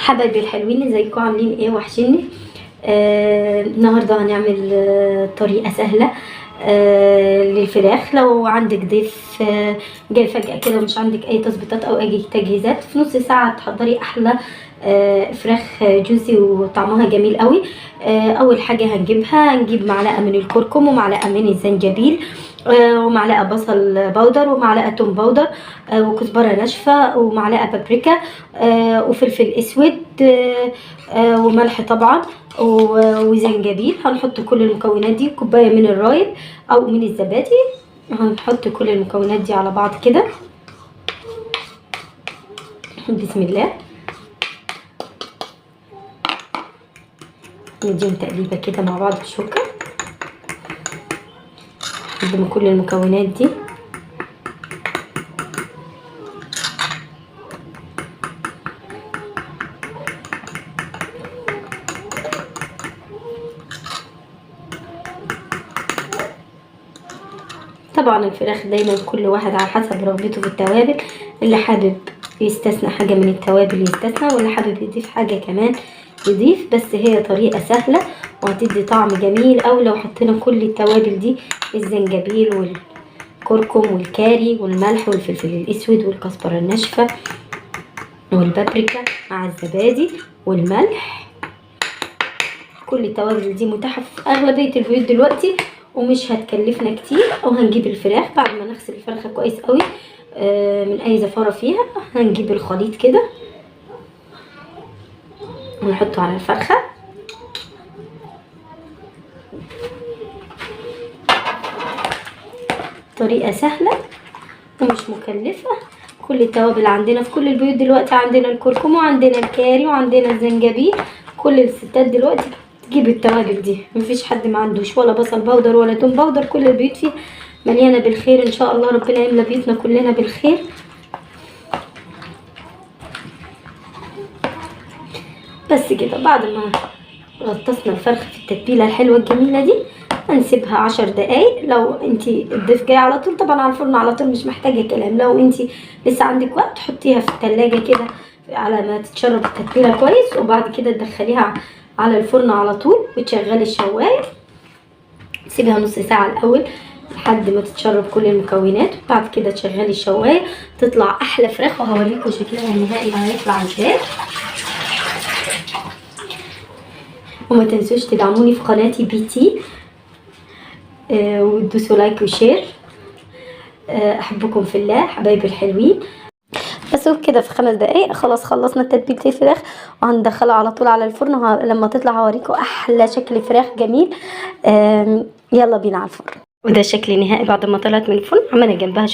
حبايبي الحلوين، ازيكم عاملين ايه؟ وحشني. النهارده هنعمل طريقه سهله للفراخ. لو عندك ضيف جاي فجاه كده ومش عندك اي تظبيطات او اي تجهيزات، في نص ساعه تحضري احلى فراخ جوسي وطعمها جميل قوي. اول حاجه هنجيب معلقه من الكركم ومعلقه من الزنجبيل ومعلقه بصل بودر ومعلقه توم بودر وكزبره ناشفه ومعلقه بابريكا وفلفل اسود وملح طبعا وزنجبيل. هنحط كل المكونات دي، كوبايه من الرايب او من الزبادي. هنحط كل المكونات دي على بعض كده. بسم الله. نديهم تقليبه كده مع بعض بالشوكه. نقدم كل المكونات دي. طبعا الفراخ دايما كل واحد على حسب رغبته في التوابل، اللي حابب يستثنى حاجه من التوابل يستثنى، واللي حابب يضيف حاجه كمان يضيف. بس هي طريقه سهله وهتدي طعم جميل أوي لو حطينا كل التوابل دي، الزنجبيل والكركم والكاري والملح والفلفل الاسود والكزبره الناشفه والبابريكا مع الزبادي والملح. كل التوابل دي متاحه في اغلبيه البيوت دلوقتي ومش هتكلفنا كتير. او هنجيب الفراخ بعد ما نغسل الفرخه كويس قوي من اي زفاره فيها. هنجيب الخليط كده ونحطه على الفرخه. طريقه سهله ومش مكلفه. كل التوابل عندنا في كل البيوت دلوقتي، عندنا الكركم وعندنا الكاري وعندنا الزنجبيل. كل الستات دلوقتي تجيب التوابل دي، مفيش حد ما عندوش ولا بصل بودر ولا توم بودر. كل البيوت فيه مليانه بالخير ان شاء الله. ربنا يملى بيوتنا كلنا بالخير. بس كده، بعد ما غطسنا الفرخه في التتبيله الحلوه الجميله دي هنسيبها 10 دقايق. لو انتي الضيف جاي على طول طبعا على الفرن على طول مش محتاجه كلام. لو انتي لسه عندك وقت حطيها في التلاجة كده على ما تتشرب التتبيله كويس، وبعد كده تدخليها على الفرن على طول وتشغلي الشوايه. تسيبها نص ساعه الاول لحد ما تتشرب كل المكونات، وبعد كده تشغلي الشوايه تطلع احلى فراخ. وهوريكم شكلها النهائي هيطلع ازاي. وما تنسوش تدعموني في قناتي بي وتدوسوا لايك وشير. احبكم في الله حبايبي الحلوين. بس كده في 5 دقايق خلاص خلصنا تتبيله الفراخ وهندخلها على طول على الفرن. لما تطلع هوريكم احلى شكل فراخ جميل. يلا بينا على الفرن. وده شكل نهائي بعد ما طلعت من الفرن. عملنا جنبها